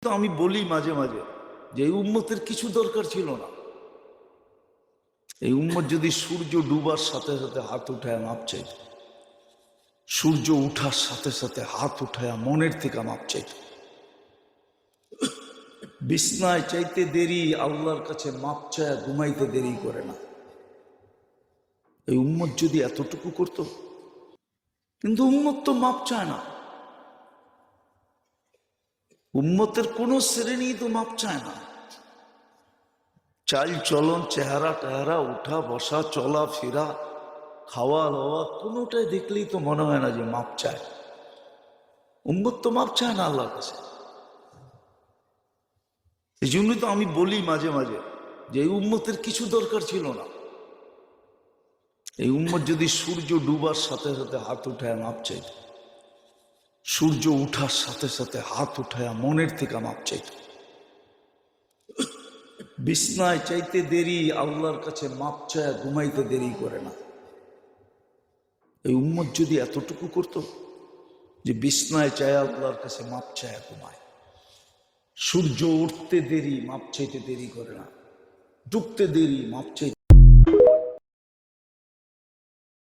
তো আমি বলি মাঝে মাঝে যে এই উম্মতের কিছু দরকার ছিল না। এই উম্মত যদি সূর্য ডুবার সাথে সাথে হাত উঠায় মাপ চাইত, সূর্য উঠার সাথে সাথে হাত উঠায় মনের থেকে মাপ চাইত, বিছনায় চাইতে দেরি আল্লাহর কাছে মাপ চায় ঘুমাইতে দেরি করে না। এই উম্মত যদি এতটুকু করত, কিন্তু উম্মত তো মাপ চায় না। উম্মতের কোন শ্রেণী তো মাপ চায় না। চাল চলন, চেহারা টেহারা, উঠা বসা, চলা ফেরা, খাওয়া দাওয়া, কোনোটাই দেখলেই তো মনে হয় না যে মাপ চায়। উম্মত তো মাপ চায় না আল্লাহর কাছে। এই জন্যই তো আমি বলি মাঝে মাঝে যে এই উম্মতের কিছু দরকার ছিল না। এই উম্মত যদি সূর্য ডুবার সাথে সাথে হাত উঠায় মাপ চাইত, সূর্য উঠার সাথে সাথে হাত উঠায় মনের থেকে মাপ চাইত, বিছনায় চাইতে দেরি আল্লাহর কাছে মাপ চায় ঘুমাইতে দেরি করে না। এই উম্মত যদি এতটুকু করত যে বিছনায় চায় আল্লাহর কাছে মাপ চায় ঘুমায়, সূর্য উঠতে দেরি মাপ চাইতে দেরি করে না, ডুবতে দেরি মাপ চাইতে